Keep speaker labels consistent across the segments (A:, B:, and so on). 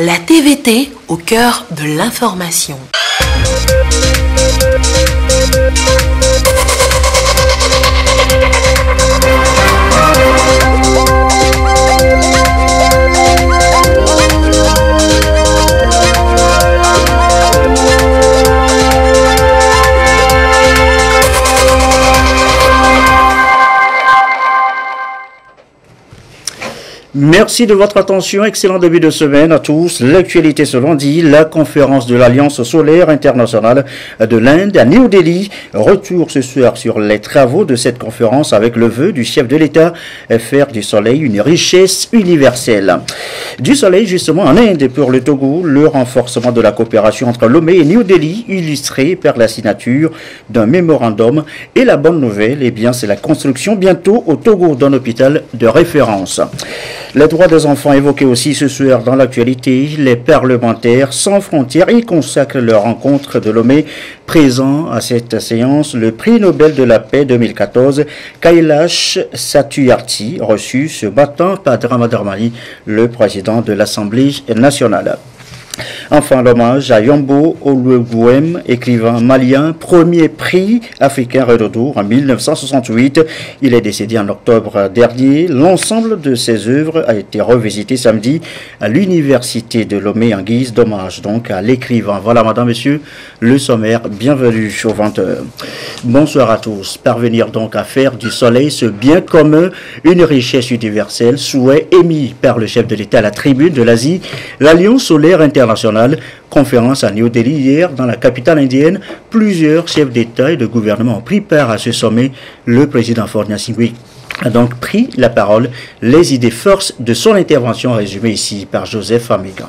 A: La TVT au cœur de l'information.
B: Merci de votre attention, excellent début de semaine à tous. L'actualité ce lundi, la conférence de l'Alliance solaire internationale de l'Inde à New Delhi. Retour ce soir sur les travaux de cette conférence avec le vœu du chef de l'État, faire du soleil une richesse universelle. Du soleil justement en Inde pour le Togo, le renforcement de la coopération entre Lomé et New Delhi, illustré par la signature d'un mémorandum. Et la bonne nouvelle, eh bien, c'est la construction bientôt au Togo d'un hôpital de référence. Les droits des enfants évoqués aussi ce soir dans l'actualité, les parlementaires sans frontières y consacrent leur rencontre de Lomé. Présent à cette séance, le prix Nobel de la paix 2014, Kailash Satyarthi, reçu ce matin par Drama Dramani, le président de l'Assemblée nationale. Enfin, l'hommage à Yombo Oluwem, écrivain malien, premier prix africain Redodo en 1968. Il est décédé en octobre dernier. L'ensemble de ses œuvres a été revisité samedi à l'université de Lomé en guise d'hommage donc à l'écrivain. Voilà, madame, messieurs, le sommaire. Bienvenue au 20h. Bonsoir à tous. Parvenir donc à faire du soleil ce bien commun, une richesse universelle, souhait émis par le chef de l'État à la tribune de l'Asie, l'Alliance solaire internationale. Conférence à New Delhi hier dans la capitale indienne. Plusieurs chefs d'État et de gouvernement ont pris part à ce sommet. Le président Faure Gnassingbé a donc pris la parole. Les idées forces de son intervention résumées ici par Joseph Amiga.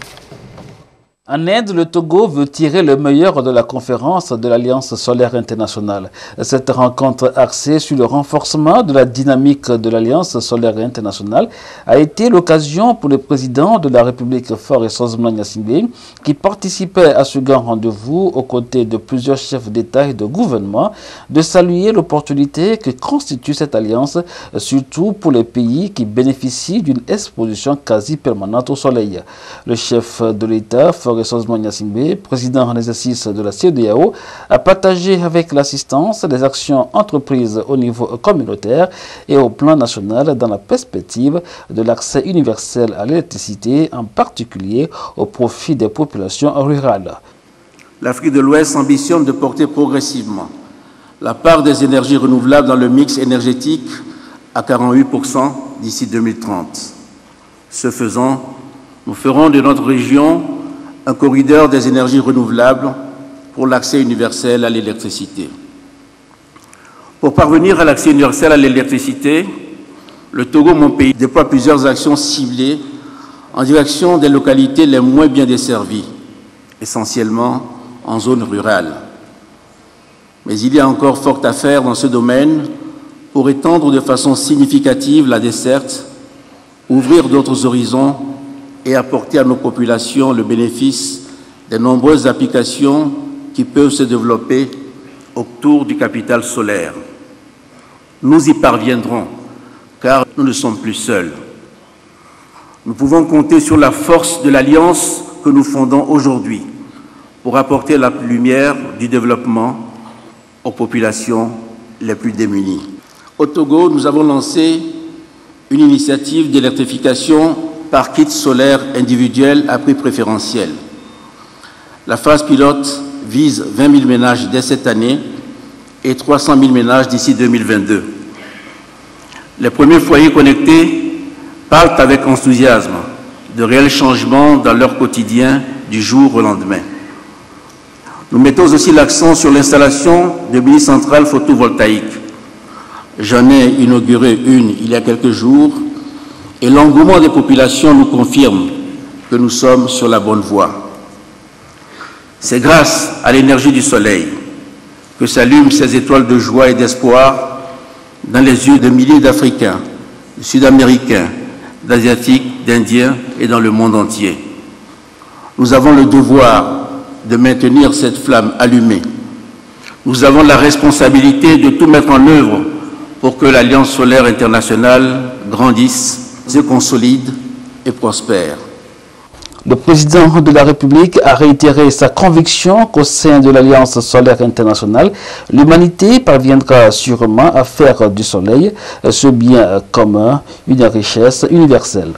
C: En Inde, le Togo veut tirer le meilleur de la conférence de l'Alliance solaire internationale. Cette rencontre axée sur le renforcement de la dynamique de l'Alliance solaire internationale a été l'occasion pour le président de la République Faure Sozman Gnassingbé, qui participait à ce grand rendez-vous aux côtés de plusieurs chefs d'État et de gouvernement, de saluer l'opportunité que constitue cette alliance, surtout pour les pays qui bénéficient d'une exposition quasi permanente au soleil. Le chef de l'État, Faure Sozman Gnassingbé, président en exercice de la CEDEAO, a partagé avec l'assistance des actions entreprises au niveau communautaire et au plan national dans la perspective de l'accès universel à l'électricité, en particulier au profit des populations rurales.
D: L'Afrique de l'Ouest ambitionne de porter progressivement la part des énergies renouvelables dans le mix énergétique à 48% d'ici 2030. Ce faisant, nous ferons de notre région un corridor des énergies renouvelables pour l'accès universel à l'électricité. Pour parvenir à l'accès universel à l'électricité, le Togo, mon pays, déploie plusieurs actions ciblées en direction des localités les moins bien desservies, essentiellement en zone rurale. Mais il y a encore fort à faire dans ce domaine pour étendre de façon significative la desserte, ouvrir d'autres horizons et apporter à nos populations le bénéfice des nombreuses applications qui peuvent se développer autour du capital solaire. Nous y parviendrons, car nous ne sommes plus seuls. Nous pouvons compter sur la force de l'alliance que nous fondons aujourd'hui pour apporter la lumière du développement aux populations les plus démunies. Au Togo, nous avons lancé une initiative d'électrification par kit solaire individuel à prix préférentiel. La phase pilote vise 20 000 ménages dès cette année et 300 000 ménages d'ici 2022. Les premiers foyers connectés parlent avec enthousiasme de réels changements dans leur quotidien du jour au lendemain. Nous mettons aussi l'accent sur l'installation de mini-centrales photovoltaïques. J'en ai inauguré une il y a quelques jours et l'engouement des populations nous confirme que nous sommes sur la bonne voie. C'est grâce à l'énergie du soleil que s'allument ces étoiles de joie et d'espoir dans les yeux de milliers d'Africains, de Sud-Américains, d'Asiatiques, d'Indiens et dans le monde entier. Nous avons le devoir de maintenir cette flamme allumée. Nous avons la responsabilité de tout mettre en œuvre pour que l'Alliance solaire internationale grandisse, se consolide et prospère.
C: Le président de la République a réitéré sa conviction qu'au sein de l'Alliance solaire internationale, l'humanité parviendra sûrement à faire du soleil ce bien commun, une richesse universelle.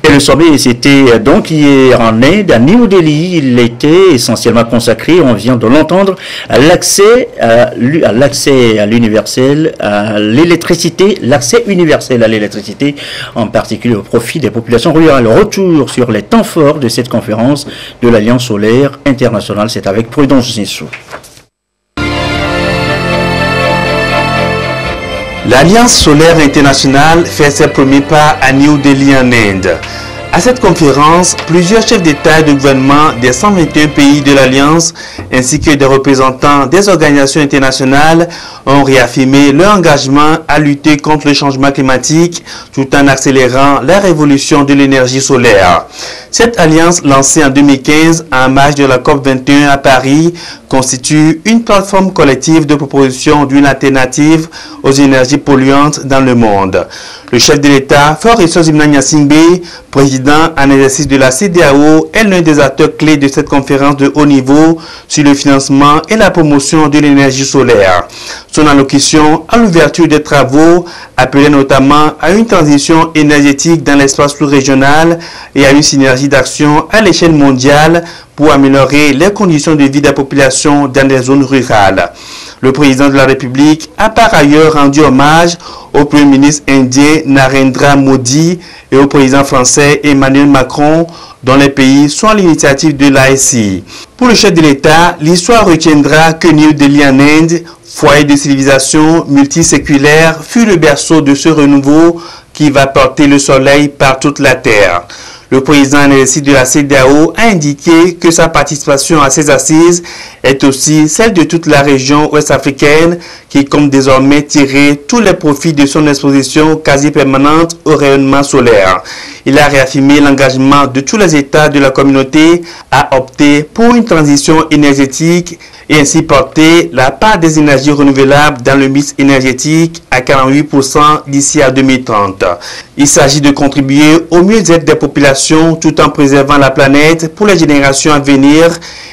B: Et le sommet, c'était donc hier en Inde, à New Delhi. Il était essentiellement consacré, on vient de l'entendre, à l'accès à l'universel, à l'électricité, l'accès universel à l'électricité, en particulier au profit des populations rurales. Retour sur les temps forts de cette conférence de l'Alliance solaire internationale, c'est avec Prudence Zissou.
E: L'Alliance solaire internationale fait ses premiers pas à New Delhi en Inde. À cette conférence, plusieurs chefs d'État et de gouvernement des 121 pays de l'Alliance ainsi que des représentants des organisations internationales ont réaffirmé leur engagement à lutter contre le changement climatique tout en accélérant la révolution de l'énergie solaire. Cette alliance lancée en 2015 en marge de la COP21 à Paris constitue une plateforme collective de proposition d'une alternative aux énergies polluantes dans le monde. Le chef de l'État, Faure Gnassingbé, président en exercice de la CEDEAO, est l'un des acteurs clés de cette conférence de haut niveau sur le financement et la promotion de l'énergie solaire. Son allocution à l'ouverture des travaux appelait notamment à une transition énergétique dans l'espace sous-régional et à une synergie d'action à l'échelle mondiale pour améliorer les conditions de vie des populations dans les zones rurales. Le président de la République a par ailleurs rendu hommage au Premier ministre indien Narendra Modi et au président français Emmanuel Macron, dont les pays sont à l'initiative de l'ASI. Pour le chef de l'État, l'histoire retiendra que New Delhi en Inde, foyer de civilisation multiséculaire, fut le berceau de ce renouveau qui va porter le soleil par toute la terre. Le président en exercice de la CEDEAO a indiqué que sa participation à ces assises est aussi celle de toute la région ouest-africaine qui compte désormais tirer tous les profits de son exposition quasi permanente au rayonnement solaire. Il a réaffirmé l'engagement de tous les États de la communauté à opter pour une transition énergétique et ainsi porter la part des énergies renouvelables dans le mix énergétique à 48% d'ici à 2030. Il s'agit de contribuer au mieux-être des populations tout en préservant la planète pour les générations à venir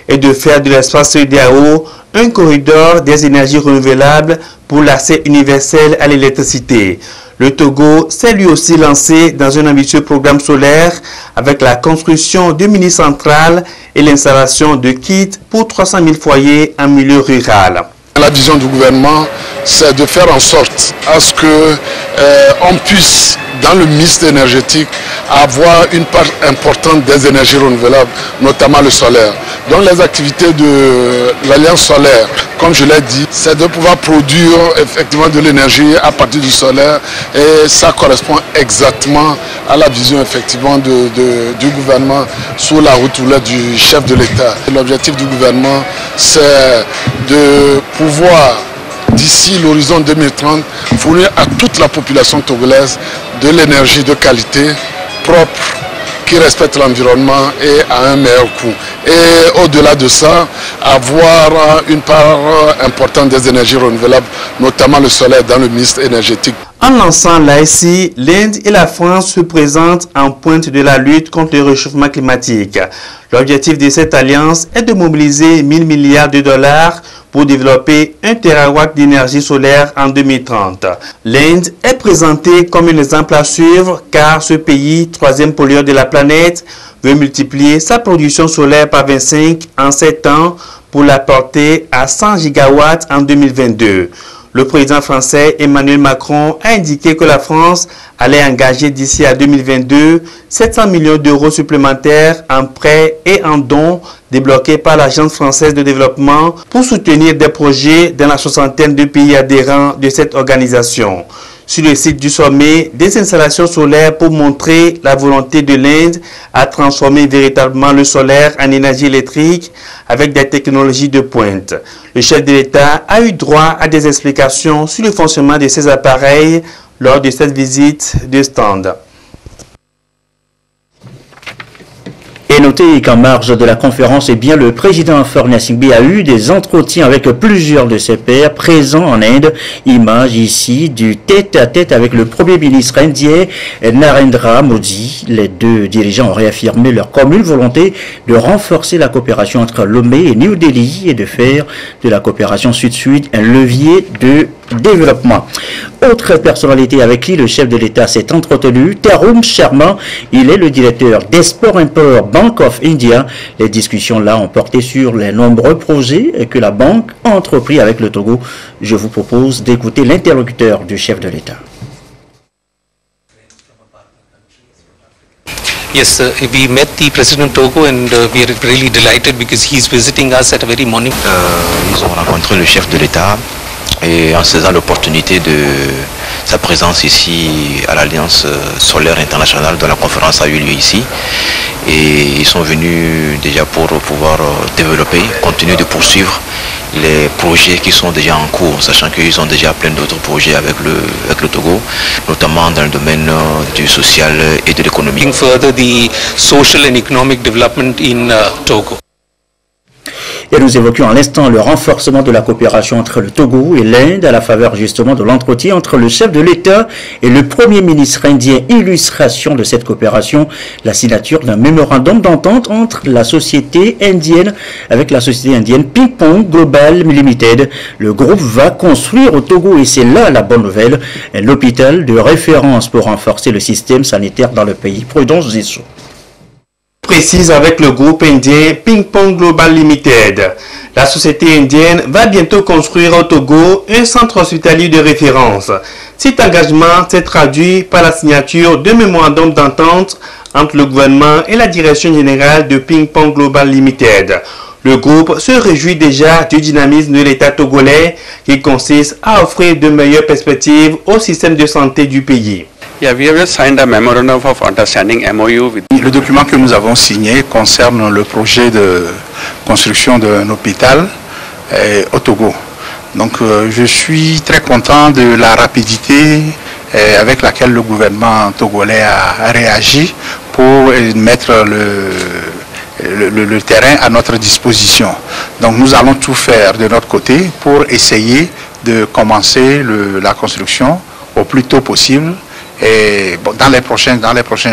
E: et de faire de l'espace CEDEAO un corridor des énergies renouvelables pour l'accès universel à l'électricité. Le Togo s'est lui aussi lancé dans un ambitieux programme solaire avec la construction de mini-centrales et l'installation de kits pour 300 000 foyers en milieu rural.
F: La vision du gouvernement, c'est de faire en sorte à ce qu'on puisse, dans le mix énergétique, avoir une part importante des énergies renouvelables, notamment le solaire. Donc les activités de l'Alliance solaire, comme je l'ai dit, c'est de pouvoir produire effectivement de l'énergie à partir du solaire et ça correspond exactement à la vision effectivement du gouvernement sous la houlette du chef de l'État. L'objectif du gouvernement, c'est de pouvoir, d'ici l'horizon 2030, fournir à toute la population togolaise de l'énergie de qualité, propre, qui respecte l'environnement et à un meilleur coût. Et au-delà de ça, avoir une part importante des énergies renouvelables, notamment le solaire dans le mix énergétique.
E: En lançant l'ASI, l'Inde et la France se présentent en pointe de la lutte contre le réchauffement climatique. L'objectif de cette alliance est de mobiliser 1 000 milliards de dollars pour développer 1 terawatt d'énergie solaire en 2030. L'Inde est présentée comme un exemple à suivre car ce pays, troisième pollueur de la planète, veut multiplier sa production solaire par 25 en 7 ans pour la porter à 100 gigawatts en 2022. Le président français Emmanuel Macron a indiqué que la France allait engager d'ici à 2022 700 millions d'euros supplémentaires en prêts et en dons débloqués par l'Agence française de développement pour soutenir des projets dans la soixantaine de pays adhérents de cette organisation. Sur le site du sommet, des installations solaires pour montrer la volonté de l'Inde à transformer véritablement le solaire en énergie électrique avec des technologies de pointe. Le chef de l'État a eu droit à des explications sur le fonctionnement de ces appareils lors de cette visite de stand.
B: Et nous noter qu'en marge de la conférence, le président Faure Gnassingbé a eu des entretiens avec plusieurs de ses pairs présents en Inde. Image ici du tête-à-tête avec le premier ministre indien Narendra Modi. Les deux dirigeants ont réaffirmé leur commune volonté de renforcer la coopération entre Lomé et New Delhi et de faire de la coopération sud-sud un levier de développement. Autre personnalité avec qui le chef de l'État s'est entretenu, Tarun Sharma, il est le directeur d'Export-Import Bank of India. Les discussions là ont porté sur les nombreux projets que la banque a entrepris avec le Togo. Je vous propose d'écouter l'interlocuteur du chef de l'État.
G: Yes, we met the President Togo and we are really delighted because he's visiting us at a very morning.
H: Ils ont rencontré le chef de l'État et en saisant l'opportunité de sa présence ici à l'Alliance solaire internationale dont la conférence a eu lieu ici. Et ils sont venus déjà pour pouvoir développer, continuer de poursuivre les projets qui sont déjà en cours, sachant qu'ils ont déjà plein d'autres projets avec le Togo, notamment dans le domaine du social et de l'économie.
G: Further the social and economic development in Togo.
B: Et nous évoquions à l'instant le renforcement de la coopération entre le Togo et l'Inde à la faveur justement de l'entretien entre le chef de l'État et le Premier ministre indien. Illustration de cette coopération, la signature d'un mémorandum d'entente entre la société indienne avec la société indienne Ping Pong Global Limited. Le groupe va construire au Togo, et c'est là la bonne nouvelle, un hôpital de référence pour renforcer le système sanitaire dans le pays. Prudence Zissou.
E: Précise avec le groupe indien Ping Pong Global Limited. La société indienne va bientôt construire au Togo un centre hospitalier de référence. Cet engagement s'est traduit par la signature d'un mémorandum d'entente entre le gouvernement et la direction générale de Ping Pong Global Limited. Le groupe se réjouit déjà du dynamisme de l'État togolais qui consiste à offrir de meilleures perspectives au système de santé du pays.
I: Yeah, we have just signed a memorandum of understanding MOU with...
J: Le document que nous avons signé concerne le projet de construction d'un hôpital au Togo. Donc je suis très content de la rapidité avec laquelle le gouvernement togolais a réagi pour mettre le terrain à notre disposition. Donc nous allons tout faire de notre côté pour essayer de commencer la construction au plus tôt possible. Et dans les prochains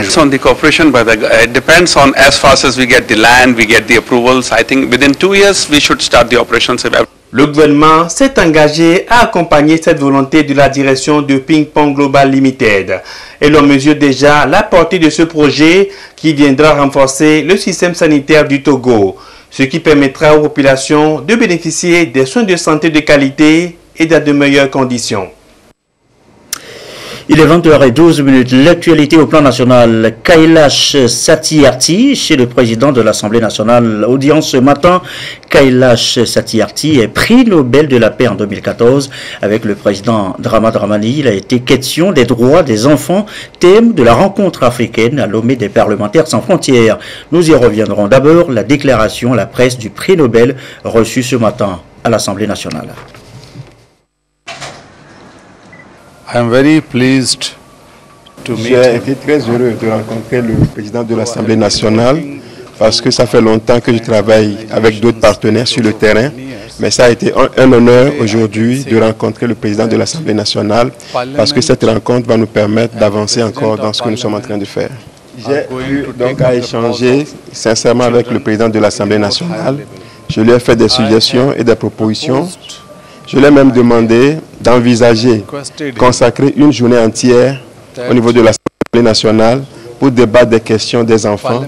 J: jours.
I: On the cooperation, but it depends on as fast as we get the land, we get the approvals. I think within 2 years we should start the operations.
E: Le gouvernement s'est engagé à accompagner cette volonté de la direction de Ping Pong Global Limited. Et l'on mesure déjà la portée de ce projet qui viendra renforcer le système sanitaire du Togo, ce qui permettra aux populations de bénéficier des soins de santé de qualité et dans de meilleures conditions.
B: Il est 20h12. L'actualité au plan national. Kailash Satyarthi, chez le président de l'Assemblée nationale. Audience ce matin. Kailash Satyarthi est prix Nobel de la paix en 2014 avec le président Drama Dramani. Il a été question des droits des enfants, thème de la rencontre africaine à Lomé des parlementaires sans frontières. Nous y reviendrons. D'abord, la déclaration à la presse du prix Nobel reçu ce matin à l'Assemblée nationale.
K: J'ai été très heureux de rencontrer le président de l'Assemblée nationale parce que ça fait longtemps que je travaille avec d'autres partenaires sur le terrain. Mais ça a été un honneur aujourd'hui de rencontrer le président de l'Assemblée nationale parce que cette rencontre va nous permettre d'avancer encore dans ce que nous sommes en train de faire. J'ai eu donc à échanger sincèrement avec le président de l'Assemblée nationale. Je lui ai fait des suggestions et des propositions. Je lui ai même demandé d'envisager consacrer une journée entière au niveau de l'Assemblée nationale pour débattre des questions des enfants,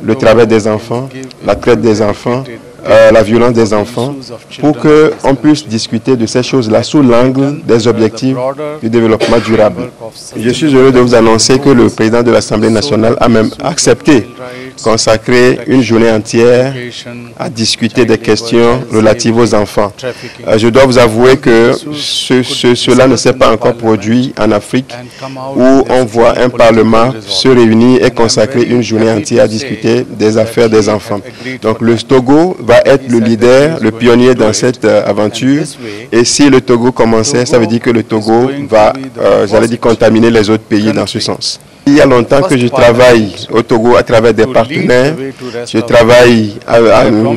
K: le travail des enfants, la traite des enfants, la violence des enfants, pour qu'on puisse discuter de ces choses-là sous l'angle des objectifs du développement durable. Je suis heureux de vous annoncer que le président de l'Assemblée nationale a même accepté consacrer une journée entière à discuter des questions relatives aux enfants. Je dois vous avouer que cela ne s'est pas encore produit en Afrique, où on voit un parlement se réunir et consacrer une journée entière à discuter des affaires des enfants. Donc le Togo va être le leader, le pionnier dans cette aventure. Et si le Togo commençait, ça veut dire que le Togo va, j'allais dire, contaminer les autres pays dans ce sens. Il y a longtemps que je travaille au Togo à travers des partenaires. Je travaille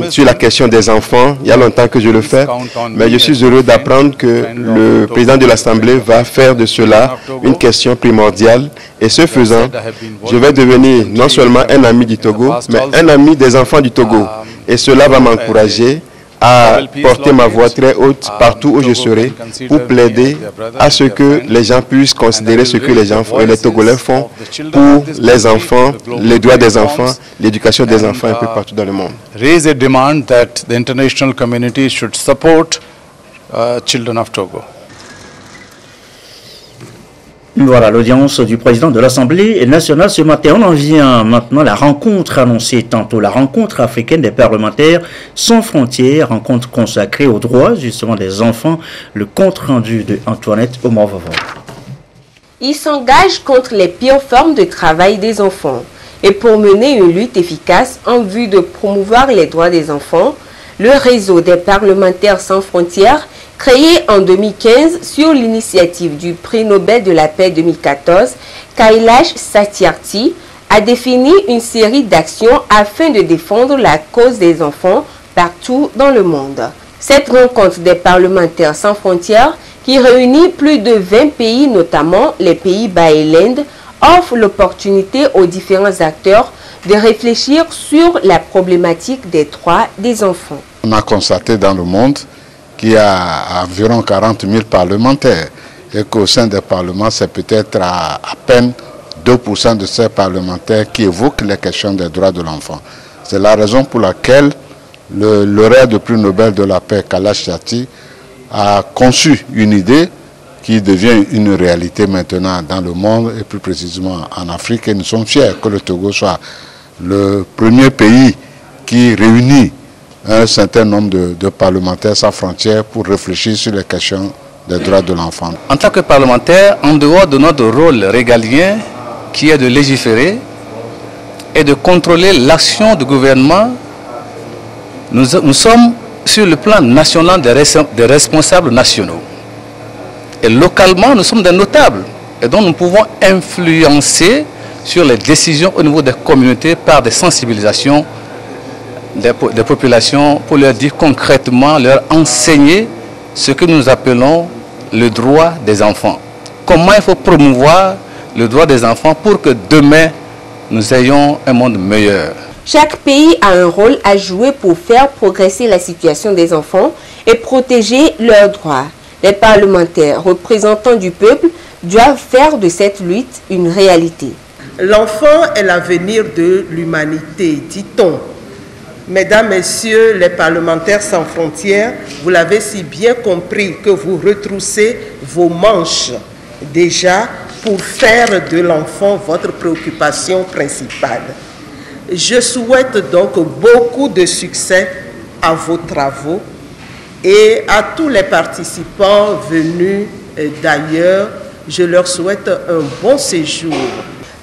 K: sur la question des enfants. Il y a longtemps que je le fais. Mais je suis heureux d'apprendre que le président de l'Assemblée va faire de cela une question primordiale. Et ce faisant, je vais devenir non seulement un ami du Togo, mais un ami des enfants du Togo. Et cela va m'encourager à porter ma voix très haute partout où je serai pour plaider à ce que les gens puissent considérer ce que les Togolais font pour les enfants, les droits des enfants, l'éducation des enfants un peu partout dans le monde.
J: Raise a demand that the international community should support children of Togo.
B: Voilà l'audience du président de l'Assemblée nationale ce matin. On en vient maintenant à la rencontre annoncée tantôt, la rencontre africaine des parlementaires sans frontières, rencontre consacrée aux droits justement des enfants, le compte rendu de Antoinette Omovova.
L: Il s'engage contre les pires formes de travail des enfants et pour mener une lutte efficace en vue de promouvoir les droits des enfants, le réseau des parlementaires sans frontières créé en 2015 sur l'initiative du prix Nobel de la paix 2014, Kailash Satyarthi a défini une série d'actions afin de défendre la cause des enfants partout dans le monde. Cette rencontre des parlementaires sans frontières, qui réunit plus de 20 pays, notamment les Pays-Bas et l'Inde, offre l'opportunité aux différents acteurs de réfléchir sur la problématique des droits des enfants.
F: On a constaté dans le monde qu'il y a environ 40 000 parlementaires et qu'au sein des parlements, c'est peut-être à peine 2% de ces parlementaires qui évoquent les questions des droits de l'enfant. C'est la raison pour laquelle le lauréat du prix Nobel de la paix, Kailash Satyarthi, a conçu une idée qui devient une réalité maintenant dans le monde et plus précisément en Afrique. Et nous sommes fiers que le Togo soit le premier pays qui réunit un certain nombre de parlementaires sans frontières pour réfléchir sur les questions des droits de l'enfant.
M: En tant que parlementaire, en dehors de notre rôle régalien, qui est de légiférer et de contrôler l'action du gouvernement, nous sommes sur le plan national des responsables nationaux. Et localement, nous sommes des notables. Et donc nous pouvons influencer sur les décisions au niveau des communautés par des sensibilisations des populations pour leur dire concrètement, leur enseigner ce que nous appelons le droit des enfants. Comment il faut promouvoir le droit des enfants pour que demain, nous ayons un monde meilleur.
L: Chaque pays a un rôle à jouer pour faire progresser la situation des enfants et protéger leurs droits. Les parlementaires, représentants du peuple, doivent faire de cette lutte une réalité.
N: L'enfant est l'avenir de l'humanité, dit-on. Mesdames, Messieurs les parlementaires sans frontières, vous l'avez si bien compris que vous retroussez vos manches déjà pour faire de l'enfant votre préoccupation principale. Je souhaite donc beaucoup de succès à vos travaux et à tous les participants venus d'ailleurs, je leur souhaite un bon séjour.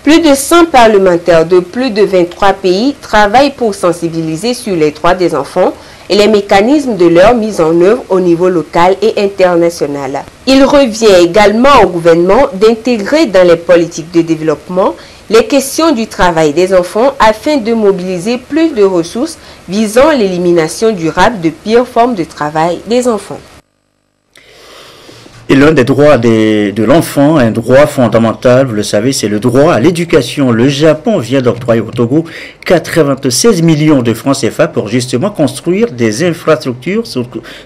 L: Plus de 100 parlementaires de plus de 23 pays travaillent pour sensibiliser sur les droits des enfants et les mécanismes de leur mise en œuvre au niveau local et international. Il revient également au gouvernement d'intégrer dans les politiques de développement les questions du travail des enfants afin de mobiliser plus de ressources visant l'élimination durable de pires formes de travail des enfants.
B: Et l'un des droits de l'enfant, un droit fondamental, vous le savez, c'est le droit à l'éducation. Le Japon vient d'octroyer au Togo 96 millions de francs CFA pour justement construire des infrastructures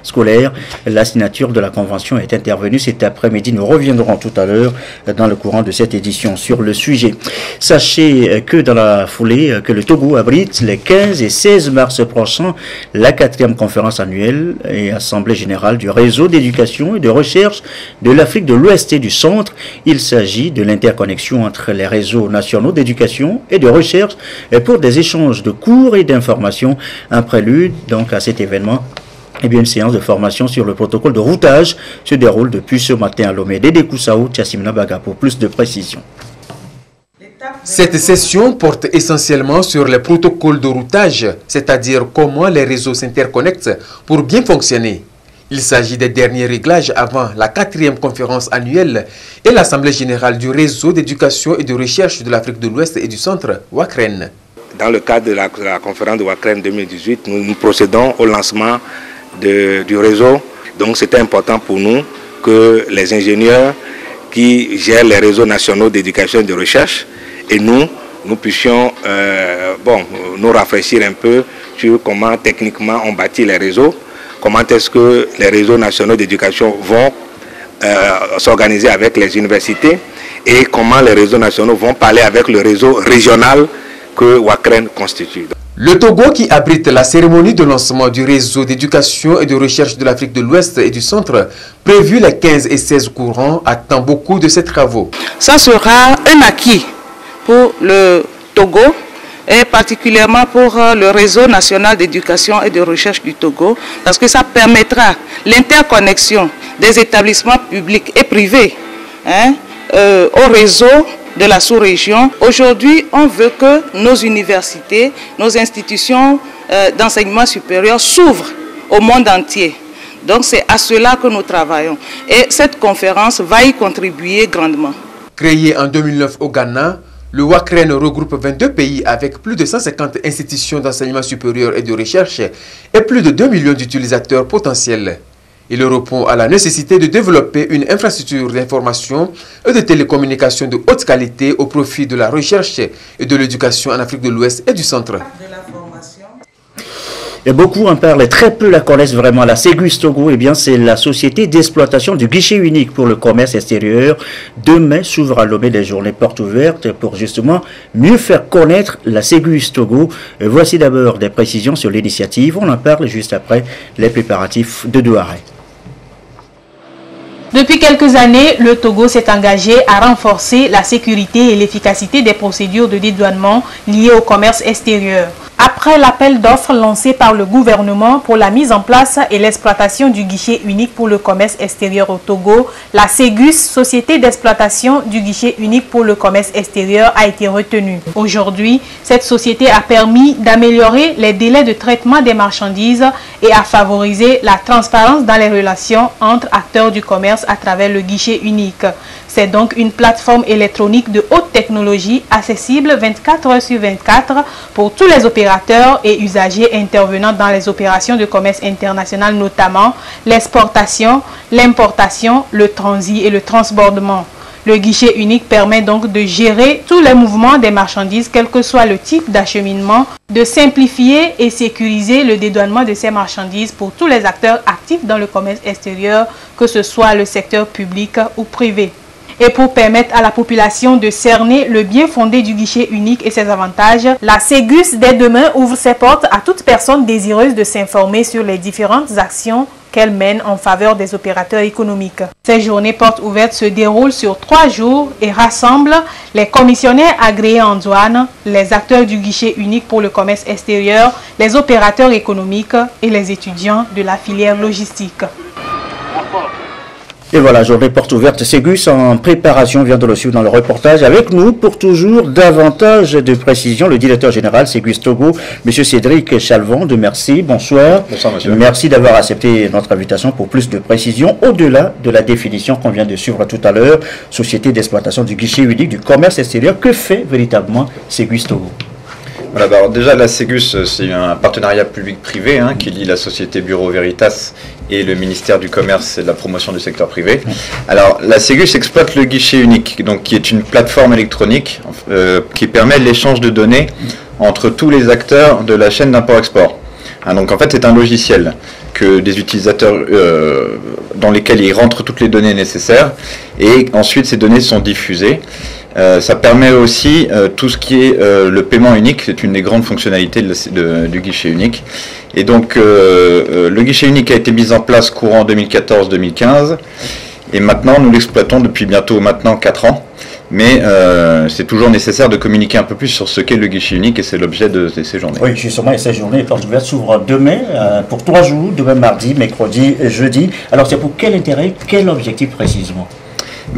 B: scolaires. La signature de la convention est intervenue cet après-midi. Nous reviendrons tout à l'heure dans le courant de cette édition sur le sujet. Sachez que dans la foulée, que le Togo abrite les 15 et 16 mars prochains la 4e conférence annuelle et assemblée générale du réseau d'éducation et de recherche de l'Afrique de l'Ouest et du Centre. Il s'agit de l'interconnexion entre les réseaux nationaux d'éducation et de recherche pour des échanges de cours et d'informations. Un prélude donc à cet événement. Eh bien, une séance de formation sur le protocole de routage se déroule depuis ce matin à Lomé. Dédé Koussaou, Tchassimna Baga pour plus de précision.
O: Cette session porte essentiellement sur les protocoles de routage, c'est-à-dire comment les réseaux s'interconnectent pour bien fonctionner. Il s'agit des derniers réglages avant la 4e conférence annuelle et l'Assemblée générale du réseau d'éducation et de recherche de l'Afrique de l'Ouest et du Centre, WACREN.
P: Dans le cadre de la conférence de WACREN 2018, nous procédons au lancement du réseau. Donc c'était important pour nous que les ingénieurs qui gèrent les réseaux nationaux d'éducation et de recherche et nous puissions nous rafraîchir un peu sur comment techniquement on bâtit les réseaux, comment est-ce que les réseaux nationaux d'éducation vont s'organiser avec les universités et comment les réseaux nationaux vont parler avec le réseau régional que WACREN constitue.
O: Le Togo, qui abrite la cérémonie de lancement du réseau d'éducation et de recherche de l'Afrique de l'Ouest et du Centre, prévu les 15 et 16 courants, attend beaucoup de ces travaux.
Q: Ça sera un acquis pour le Togo et particulièrement pour le réseau national d'éducation et de recherche du Togo, parce que ça permettra l'interconnexion des établissements publics et privés au réseau de la sous-région. Aujourd'hui, on veut que nos universités, nos institutions d'enseignement supérieur s'ouvrent au monde entier. Donc c'est à cela que nous travaillons. Et cette conférence va y contribuer grandement.
O: Créé en 2009 au Ghana, le WACREN regroupe 22 pays avec plus de 150 institutions d'enseignement supérieur et de recherche et plus de 2 millions d'utilisateurs potentiels. Il répond à la nécessité de développer une infrastructure d'information et de télécommunications de haute qualité au profit de la recherche et de l'éducation en Afrique de l'Ouest et du Centre.
B: Et beaucoup en parlent et très peu la connaissent vraiment. La Ségus Togo, eh bien, c'est la société d'exploitation du guichet unique pour le commerce extérieur. Demain s'ouvre à Lomé des journées portes ouvertes pour justement mieux faire connaître la Ségus Togo. Et voici d'abord des précisions sur l'initiative. On en parle juste après les préparatifs de Douaré.
R: Depuis quelques années, le Togo s'est engagé à renforcer la sécurité et l'efficacité des procédures de dédouanement liées au commerce extérieur. Après l'appel d'offres lancé par le gouvernement pour la mise en place et l'exploitation du guichet unique pour le commerce extérieur au Togo, la Ségus, société d'exploitation du guichet unique pour le commerce extérieur, a été retenue. Aujourd'hui, cette société a permis d'améliorer les délais de traitement des marchandises et a favorisé la transparence dans les relations entre acteurs du commerce à travers le guichet unique. C'est donc une plateforme électronique de haute technologie accessible 24 heures sur 24 pour tous les opérateurs et usagers intervenant dans les opérations de commerce international, notamment l'exportation, l'importation, le transit et le transbordement. Le guichet unique permet donc de gérer tous les mouvements des marchandises, quel que soit le type d'acheminement, de simplifier et sécuriser le dédouanement de ces marchandises pour tous les acteurs actifs dans le commerce extérieur, que ce soit le secteur public ou privé. Et pour permettre à la population de cerner le bien fondé du guichet unique et ses avantages, la Ségus dès demain ouvre ses portes à toute personne désireuse de s'informer sur les différentes actions qu'elle mène en faveur des opérateurs économiques. Ces journées portes ouvertes se déroulent sur 3 jours et rassemblent les commissionnaires agréés en douane, les acteurs du guichet unique pour le commerce extérieur, les opérateurs économiques et les étudiants de la filière logistique.
B: Et voilà, journée porte ouverte Ségus en préparation, vient de le suivre dans le reportage. Avec nous, pour toujours davantage de précisions, le directeur général Ségus Togo, M. Cédric Chalvon de Merci. Bonsoir.
S: Bonsoir, monsieur.
B: Merci d'avoir accepté notre invitation pour plus de précisions, au-delà de la définition qu'on vient de suivre tout à l'heure. Société d'exploitation du guichet unique du commerce extérieur. Que fait véritablement Ségus Togo?
S: Voilà, alors déjà la Ségus, c'est un partenariat public-privé qui lie la société Bureau Veritas et le ministère du Commerce et de la Promotion du secteur privé. Alors la Ségus exploite le guichet unique, donc, qui est une plateforme électronique qui permet l'échange de données entre tous les acteurs de la chaîne d'import-export. Donc en fait c'est un logiciel que des utilisateurs dans lesquels ils rentrent toutes les données nécessaires et ensuite ces données sont diffusées. Ça permet aussi tout ce qui est le paiement unique, c'est une des grandes fonctionnalités du guichet unique. Et donc le guichet unique a été mis en place courant 2014-2015 et maintenant nous l'exploitons depuis bientôt maintenant 4 ans. Mais c'est toujours nécessaire de communiquer un peu plus sur ce qu'est le guichet unique et c'est l'objet de ces journées.
B: Oui, justement, et ces journées portes ouvertes s'ouvrent demain pour 3 jours, demain mardi, mercredi et jeudi. Alors c'est pour quel intérêt, quel objectif précisément?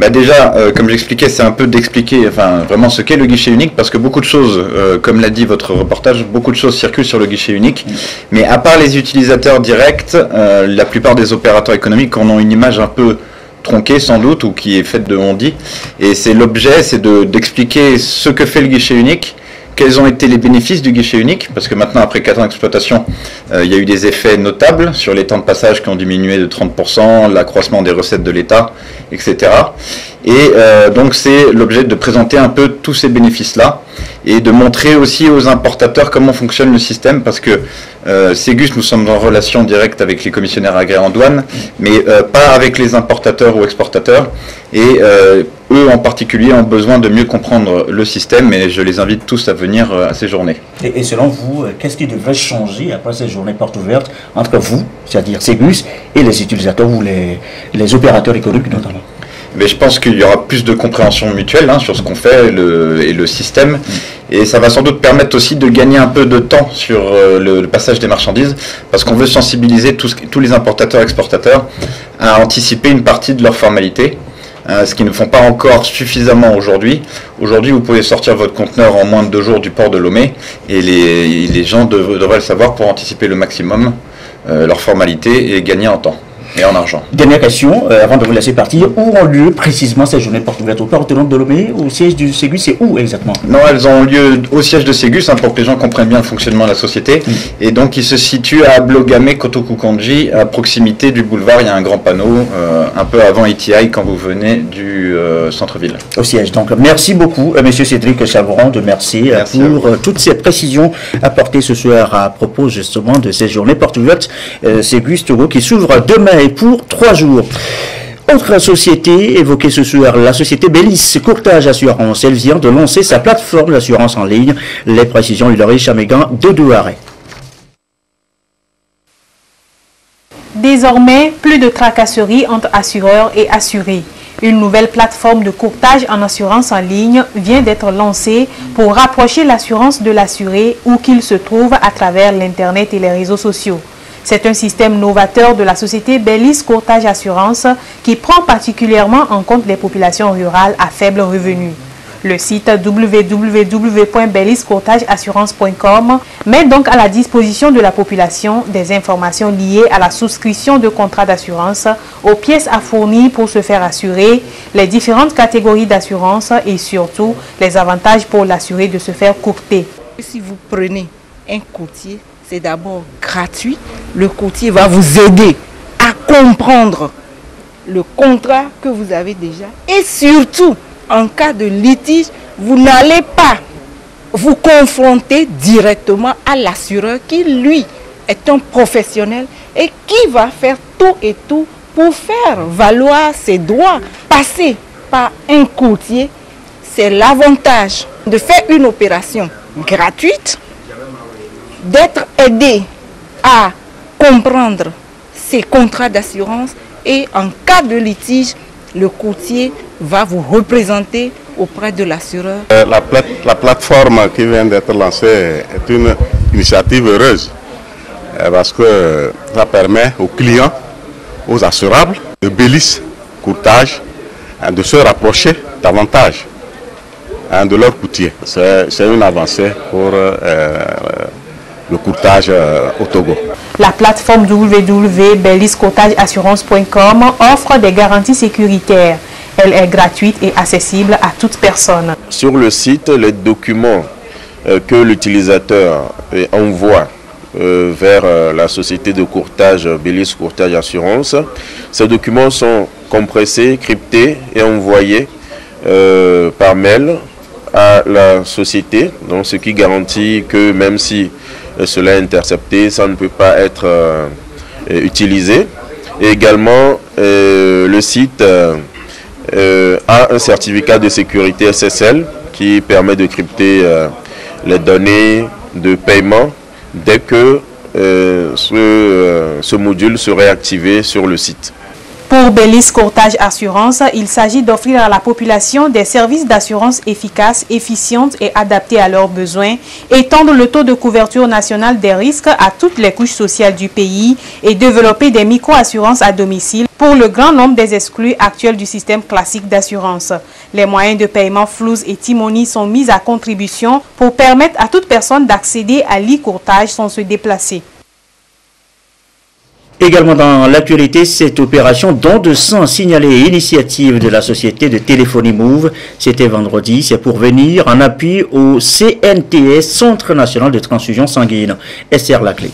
S: Déjà, comme j'expliquais, c'est un peu d'expliquer vraiment ce qu'est le guichet unique, parce que beaucoup de choses, comme l'a dit votre reportage, beaucoup de choses circulent sur le guichet unique. Mais à part les utilisateurs directs, la plupart des opérateurs économiques en ont une image un peu tronquée sans doute, ou qui est faite de on-dit. Et c'est l'objet, c'est d'expliquer ce que fait le guichet unique, quels ont été les bénéfices du guichet unique, parce que maintenant, après 4 ans d'exploitation, il y a eu des effets notables sur les temps de passage qui ont diminué de 30%, l'accroissement des recettes de l'État, etc. Et donc c'est l'objet de présenter un peu tous ces bénéfices-là, et de montrer aussi aux importateurs comment fonctionne le système, parce que Ségus, nous sommes en relation directe avec les commissionnaires agréés en douane, mais pas avec les importateurs ou exportateurs, et eux en particulier ont besoin de mieux comprendre le système, et je les invite tous à venir à ces journées.
B: Et selon vous, qu'est-ce qui devrait changer après ces journées portes ouvertes entre vous, c'est-à-dire Ségus, et les utilisateurs ou les opérateurs économiques notamment?
S: Mais je pense qu'il y aura plus de compréhension mutuelle sur ce qu'on fait et le système. Et ça va sans doute permettre aussi de gagner un peu de temps sur le passage des marchandises, parce qu'on veut sensibiliser tous les importateurs et exportateurs à anticiper une partie de leurs formalités, ce qu'ils ne font pas encore suffisamment aujourd'hui. Aujourd'hui, vous pouvez sortir votre conteneur en moins de 2 jours du port de Lomé, et les gens devraient le savoir pour anticiper le maximum leurs formalités et gagner en temps et en argent.
B: Dernière question, avant de vous laisser partir, où ont lieu précisément ces journées portes ouvertes? Au port autonome de Lomé, au siège du Ségus, c'est où exactement?
S: Non, elles ont lieu au siège de Ségus, pour que les gens comprennent bien le fonctionnement de la société. Et donc, il se situe à Blogame, Kotokukanji, à proximité du boulevard. Il y a un grand panneau, un peu avant ETI, quand vous venez du centre-ville.
B: Au siège. Donc, merci beaucoup, Monsieur Cédric Chavron, merci pour toutes ces précisions apportées ce soir à propos justement de ces journées portes ouvertes Ségus Togo qui s'ouvre demain et pour 3 jours. Autre société évoquée ce soir, la société Bellis Courtage Assurance. Elle vient de lancer sa plateforme d'assurance en ligne. Les précisions, Hilary Chamégan de Douaré.
R: Désormais, plus de tracasseries entre assureurs et assurés. Une nouvelle plateforme de courtage en assurance en ligne vient d'être lancée pour rapprocher l'assurance de l'assuré où qu'il se trouve à travers l'Internet et les réseaux sociaux. C'est un système novateur de la société Bellis Courtage Assurance qui prend particulièrement en compte les populations rurales à faible revenu. Le site www.belliscourtageassurance.com met donc à la disposition de la population des informations liées à la souscription de contrats d'assurance, aux pièces à fournir pour se faire assurer, les différentes catégories d'assurance et surtout les avantages pour l'assuré de se faire courter.
T: Si vous prenez un courtier, c'est d'abord gratuit. Le courtier va vous aider à comprendre le contrat que vous avez déjà. Et surtout, en cas de litige, vous n'allez pas vous confronter directement à l'assureur qui, lui, est un professionnel et qui va faire tout et tout pour faire valoir ses droits. Passer par un courtier, c'est l'avantage de faire une opération gratuite, d'être aidé à comprendre ses contrats d'assurance et en cas de litige, le courtier va vous représenter auprès de l'assureur.
U: La plateforme qui vient d'être lancée est une initiative heureuse parce que ça permet aux clients, aux assurables de Bellis Courtage de se rapprocher davantage de leur courtier. C'est une avancée pour le courtage au Togo.
R: La plateforme www.belliscourtageassurance.com offre des garanties sécuritaires. Elle est gratuite et accessible à toute personne.
V: Sur le site, les documents que l'utilisateur envoie vers la société de courtage Bellis Courtage Assurance, ces documents sont compressés, cryptés et envoyés par mail à la société, donc ce qui garantit que même si cela est intercepté, ça ne peut pas être utilisé. Et également, le site a un certificat de sécurité SSL qui permet de crypter les données de paiement dès que ce module serait activé sur le site.
R: Pour Bellis Courtage Assurance, il s'agit d'offrir à la population des services d'assurance efficaces, efficientes et adaptés à leurs besoins, étendre le taux de couverture nationale des risques à toutes les couches sociales du pays et développer des micro-assurances à domicile pour le grand nombre des exclus actuels du système classique d'assurance. Les moyens de paiement Flouze et Timoni sont mis à contribution pour permettre à toute personne d'accéder à l'e-courtage sans se déplacer.
B: Également dans l'actualité, cette opération don de sang signalée initiative de la société de téléphonie Move, c'était vendredi, c'est pour venir en appui au CNTS, Centre National de Transfusion Sanguine. Esther Laclé.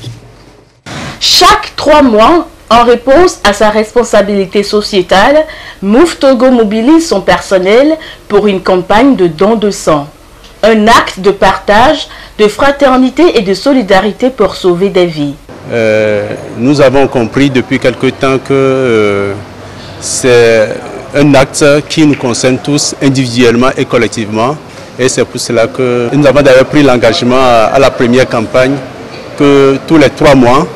A: Chaque 3 mois, en réponse à sa responsabilité sociétale, Move Togo mobilise son personnel pour une campagne de don de sang. Un acte de partage, de fraternité et de solidarité pour sauver des vies.
D: Nous avons compris depuis quelque temps que c'est un acte qui nous concerne tous individuellement et collectivement. Et c'est pour cela que nous avons d'ailleurs pris l'engagement à la première campagne que tous les 3 mois,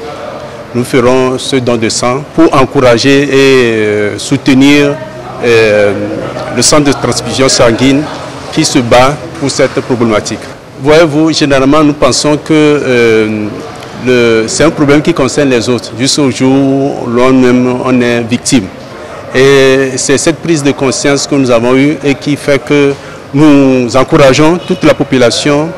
D: nous ferons ce don de sang pour encourager et soutenir le centre de transfusion sanguine qui se bat pour cette problématique. Voyez-vous, généralement nous pensons que c'est un problème qui concerne les autres, jusqu'au jour où on est victime. Et c'est cette prise de conscience que nous avons eue et qui fait que nous encourageons toute la population,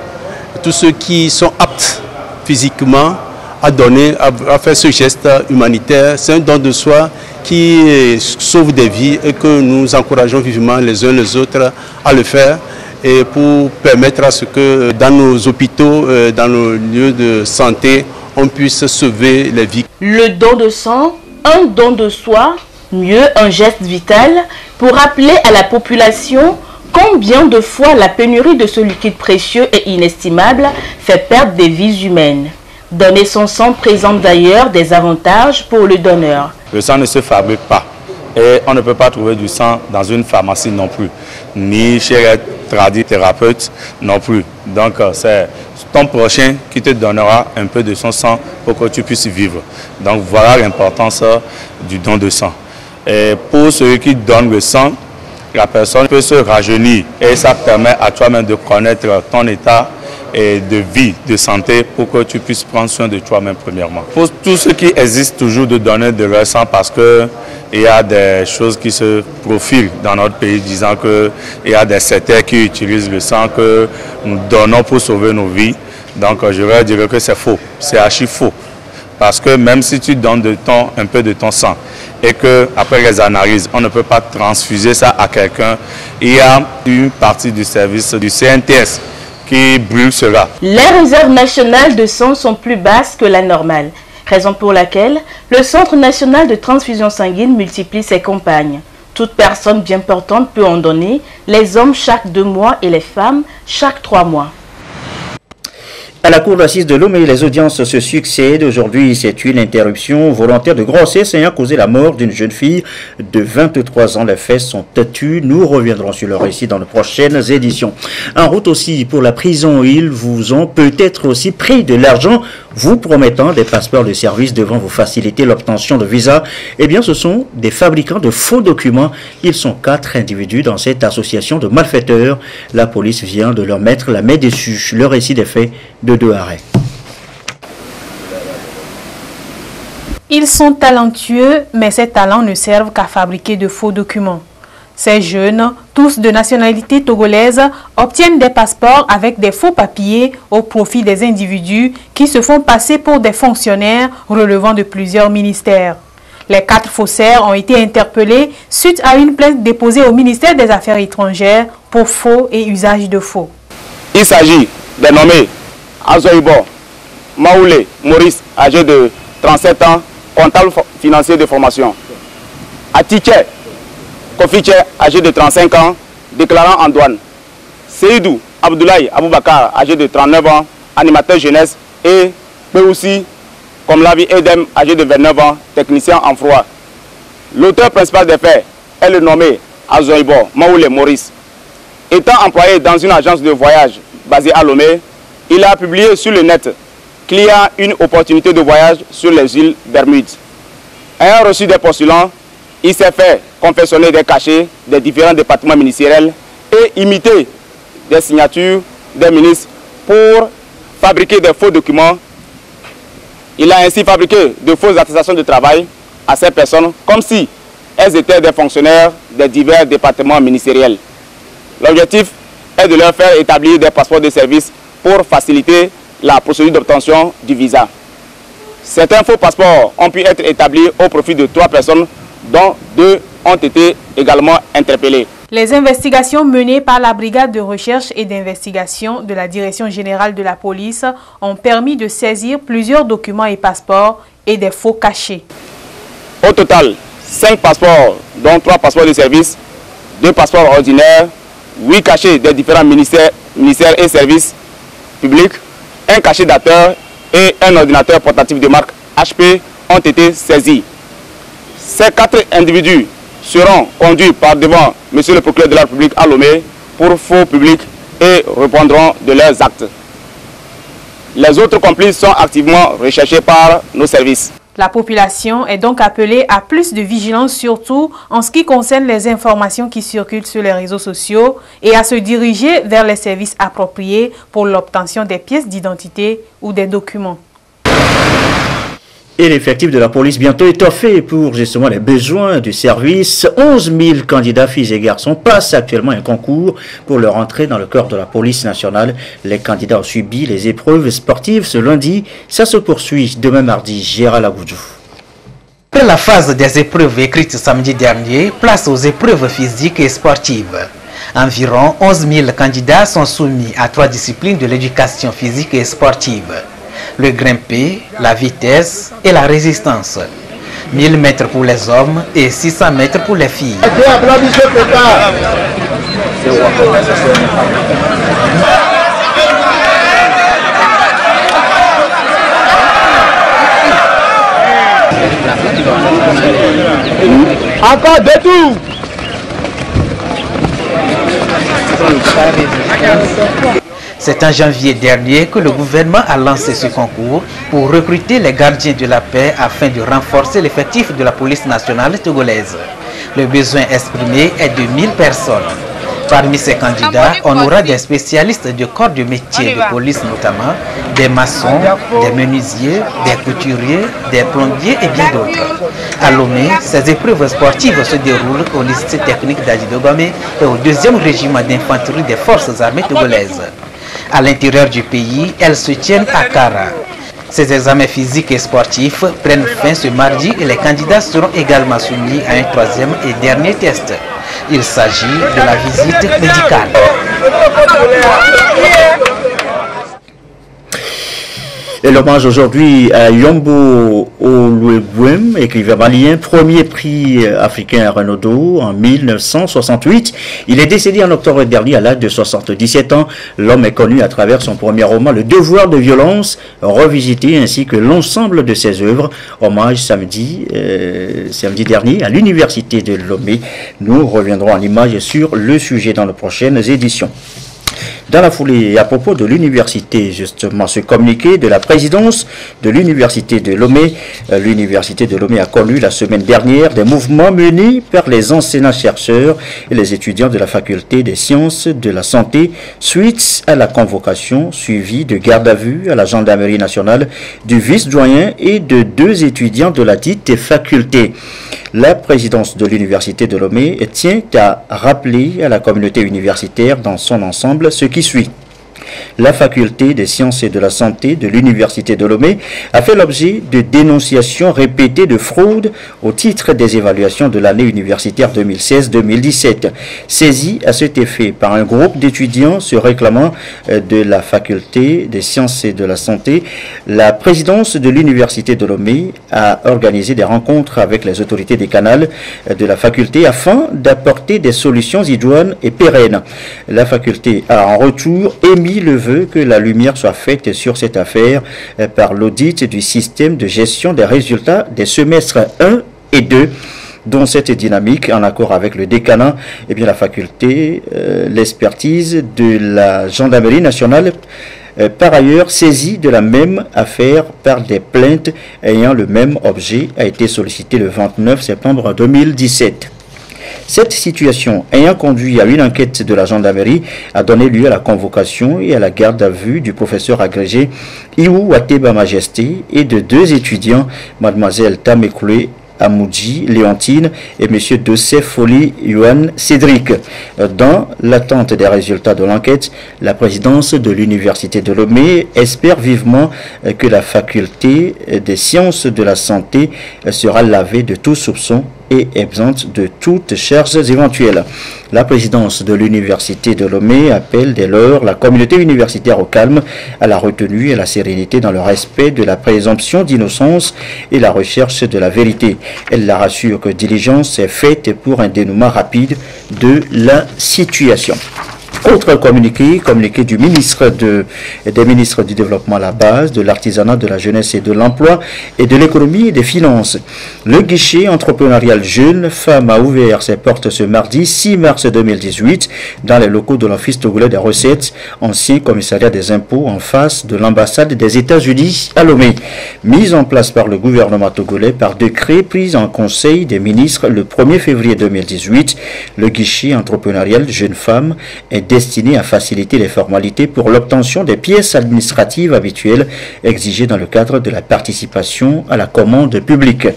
D: tous ceux qui sont aptes physiquement à donner, à faire ce geste humanitaire. C'est un don de soi qui sauve des vies et que nous encourageons vivement les uns les autres à le faire. Et pour permettre à ce que dans nos hôpitaux, dans nos lieux de santé, on puisse sauver les vies.
A: Le don de sang, un don de soi, mieux un geste vital, pour rappeler à la population combien de fois la pénurie de ce liquide précieux et inestimable fait perdre des vies humaines. Donner son sang présente d'ailleurs des avantages pour le donneur.
W: Le sang ne se fabrique pas. Et on ne peut pas trouver du sang dans une pharmacie non plus, ni chez un tradithérapeute non plus. Donc c'est ton prochain qui te donnera un peu de son sang pour que tu puisses vivre. Donc voilà l'importance du don de sang. Et pour ceux qui donnent le sang, la personne peut se rajeunir et ça permet à toi-même de connaître ton état et de vie, de santé, pour que tu puisses prendre soin de toi-même premièrement. Pour tous ceux qui hésitent toujours de donner de leur sang parce qu'il y a des choses qui se profilent dans notre pays disant qu'il y a des secteurs qui utilisent le sang que nous donnons pour sauver nos vies. Donc je vais dire que c'est faux, c'est archi faux. Parce que même si tu donnes un peu de ton sang et qu'après les analyses, on ne peut pas transfuser ça à quelqu'un, il y a une partie du service du CNTS qui brûle cela.
A: Les réserves nationales de sang sont plus basses que la normale, raison pour laquelle le Centre national de transfusion sanguine multiplie ses campagnes. Toute personne bien portante peut en donner, les hommes chaque 2 mois et les femmes chaque 3 mois.
B: À la cour d'assises de Lomé, les audiences se succèdent. Aujourd'hui, c'est une interruption volontaire de grossesse ayant causé la mort d'une jeune fille de 23 ans. Les faits sont têtus. Nous reviendrons sur le récit dans les prochaines éditions. En route aussi pour la prison, ils vous ont peut-être aussi pris de l'argent, vous promettant des passeports de service devant vous faciliter l'obtention de visa. Eh bien, ce sont des fabricants de faux documents. Ils sont 4 individus dans cette association de malfaiteurs. La police vient de leur mettre la main dessus. Le récit des faits de 2 arrêts.
R: Ils sont talentueux, mais ces talents ne servent qu'à fabriquer de faux documents. Ces jeunes, tous de nationalité togolaise, obtiennent des passeports avec des faux papiers au profit des individus qui se font passer pour des fonctionnaires relevant de plusieurs ministères. Les 4 faussaires ont été interpellés suite à une plainte déposée au ministère des Affaires étrangères pour faux et usage de faux.
X: Il s'agit des nommés Azoibo Maoulé Maurice, âgé de 37 ans, comptable financier de formation. Atiche Kofiche, âgé de 35 ans, déclarant en douane. Seydou Abdoulaye Aboubakar, âgé de 39 ans, animateur jeunesse. Et Peoussi, comme l'a vu Edem, âgé de 29 ans, technicien en froid. L'auteur principal des faits est le nommé Azoibo Maoulé Maurice. Étant employé dans une agence de voyage basée à Lomé, il a publié sur le net qu'il y a une opportunité de voyage sur les îles Bermudes. Ayant reçu des postulants, il s'est fait confectionner des cachets des différents départements ministériels et imiter des signatures des ministres pour fabriquer des faux documents. Il a ainsi fabriqué de fausses attestations de travail à ces personnes comme si elles étaient des fonctionnaires des divers départements ministériels. L'objectif est de leur faire établir des passeports de service pour faciliter la procédure d'obtention du visa. Certains faux passeports ont pu être établis au profit de 3 personnes, dont 2 ont été également interpellés.
R: Les investigations menées par la brigade de recherche et d'investigation de la Direction générale de la police ont permis de saisir plusieurs documents et passeports et des faux cachets.
X: Au total, 5 passeports, dont 3 passeports de service, 2 passeports ordinaires, 8 cachets des différents ministères et services publics, un cachet d'acteur et un ordinateur portatif de marque HP ont été saisis. Ces 4 individus seront conduits par devant Monsieur le procureur de la République à Lomé pour faux public et répondront de leurs actes. Les autres complices sont activement recherchés par nos services.
R: La population est donc appelée à plus de vigilance, surtout en ce qui concerne les informations qui circulent sur les réseaux sociaux et à se diriger vers les services appropriés pour l'obtention des pièces d'identité ou des documents.
B: Et l'effectif de la police bientôt étoffé pour justement les besoins du service. 11 000 candidats filles et garçons passent actuellement un concours pour leur entrée dans le corps de la police nationale. Les candidats ont subi les épreuves sportives ce lundi. Ça se poursuit demain mardi. Gérald Agoudjou.
C: Après la phase des épreuves écrites samedi dernier, place aux épreuves physiques et sportives. Environ 11 000 candidats sont soumis à 3 disciplines de l'éducation physique et sportive. Le grimpé, la vitesse et la résistance. 1000 mètres pour les hommes et 600 mètres pour les filles.
X: Encore 2 tours.
C: C'est en janvier dernier que le gouvernement a lancé ce concours pour recruter les gardiens de la paix afin de renforcer l'effectif de la police nationale togolaise. Le besoin exprimé est de 1000 personnes. Parmi ces candidats, on aura des spécialistes de corps de métier de police notamment, des maçons, des menuisiers, des couturiers, des plombiers et bien d'autres. À Lomé, ces épreuves sportives se déroulent au lycée technique d'Adidogame et au 2e régiment d'infanterie des forces armées togolaises. À l'intérieur du pays, elles se tiennent à Kara. Ces examens physiques et sportifs prennent fin ce mardi et les candidats seront également soumis à un 3e et dernier test. Il s'agit de la visite médicale.
B: Et l'hommage aujourd'hui à Yombo Oluebouem, écrivain malien, premier prix africain à Renaudot en 1968. Il est décédé en octobre dernier à l'âge de 77 ans. L'homme est connu à travers son premier roman, Le Devoir de violence, revisité, ainsi que l'ensemble de ses œuvres. Hommage samedi dernier à l'université de Lomé. Nous reviendrons en images sur le sujet dans les prochaines éditions. Dans la foulée, à propos de l'université, justement, ce communiqué de la présidence de l'université de Lomé. L'université de Lomé a connu la semaine dernière des mouvements menés par les enseignants-chercheurs et les étudiants de la faculté des sciences de la santé suite à la convocation suivie de garde à vue à la gendarmerie nationale du vice-doyen et de 2 étudiants de la dite faculté. La présidence de l'université de Lomé tient à rappeler à la communauté universitaire dans son ensemble ce qui suit. La faculté des sciences et de la santé de l'université de Lomé a fait l'objet de dénonciations répétées de fraude au titre des évaluations de l'année universitaire 2016-2017. Saisie à cet effet par un groupe d'étudiants se réclamant de la faculté des sciences et de la santé, la présidence de l'université de Lomé a organisé des rencontres avec les autorités décanales de la faculté afin d'apporter des solutions idoines et pérennes. La faculté a en retour émis le vœu que la lumière soit faite sur cette affaire par l'audit du système de gestion des résultats des semestres 1 et 2. Dans cette dynamique, en accord avec le décanat, la faculté, l'expertise de la gendarmerie nationale par ailleurs saisi de la même affaire par des plaintes ayant le même objet, a été sollicité le 29 septembre 2017. Cette situation ayant conduit à une enquête de la gendarmerie a donné lieu à la convocation et à la garde à vue du professeur agrégé Iou Ateba Majesté et de 2 étudiants, mademoiselle Tamekoulé Amoudji Léontine et M. Dossé Foli Yuan Cédric. Dans l'attente des résultats de l'enquête, la présidence de l'Université de Lomé espère vivement que la faculté des sciences de la santé sera lavée de tout soupçon et exempte de toutes charges éventuelles. La présidence de l'Université de Lomé appelle dès lors la communauté universitaire au calme, à la retenue et à la sérénité dans le respect de la présomption d'innocence et la recherche de la vérité. Elle la rassure que diligence est faite pour un dénouement rapide de la situation. Autre communiqué du ministre des ministres du Développement à la base, de l'Artisanat, de la Jeunesse et de l'Emploi et de l'Économie et des Finances. Le guichet entrepreneurial Jeunes Femmes a ouvert ses portes ce mardi 6 mars 2018 dans les locaux de l'Office togolais des recettes, ancien commissariat des impôts en face de l'ambassade des États-Unis à Lomé. Mise en place par le gouvernement togolais par décret pris en Conseil des ministres le 1er février 2018, le guichet entrepreneurial Jeunes Femmes est destiné à faciliter les formalités pour l'obtention des pièces administratives habituelles exigées dans le cadre de la participation à la commande publique.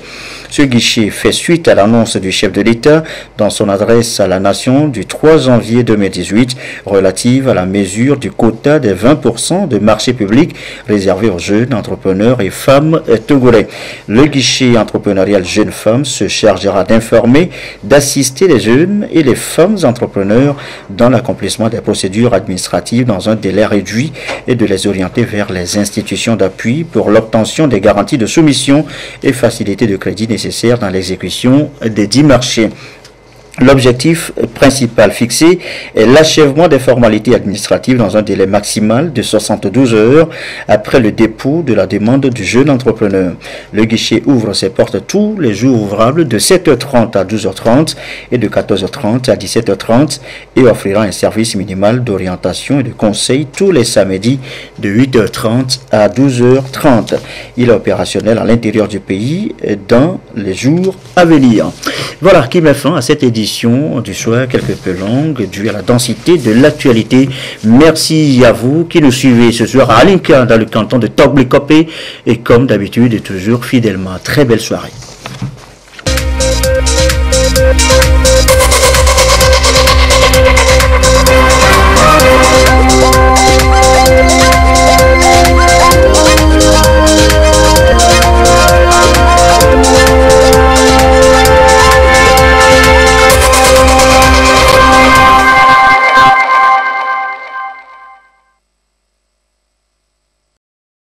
B: Ce guichet fait suite à l'annonce du chef de l'État dans son adresse à la nation du 3 janvier 2018 relative à la mesure du quota des 20% de marché public réservé aux jeunes entrepreneurs et femmes togolais. Le guichet entrepreneurial Jeunes Femmes se chargera d'informer, d'assister les jeunes et les femmes entrepreneurs dans l'accomplissement des procédures administratives dans un délai réduit et de les orienter vers les institutions d'appui pour l'obtention des garanties de soumission et facilité de crédit nécessaires dans l'exécution des 10 marchés. L'objectif principal fixé est l'achèvement des formalités administratives dans un délai maximal de 72 heures après le dépôt de la demande du jeune entrepreneur. Le guichet ouvre ses portes tous les jours ouvrables de 7h30 à 12h30 et de 14h30 à 17h30 et offrira un service minimal d'orientation et de conseil tous les samedis de 8h30 à 12h30. Il est opérationnel à l'intérieur du pays dans les jours à venir. Voilà qui met fin à cette édition du soir quelque peu longue due à la densité de l'actualité. Merci à vous qui nous suivez ce soir à Alinka dans le canton de Toglikopé et comme d'habitude et toujours fidèlement. Très belle soirée.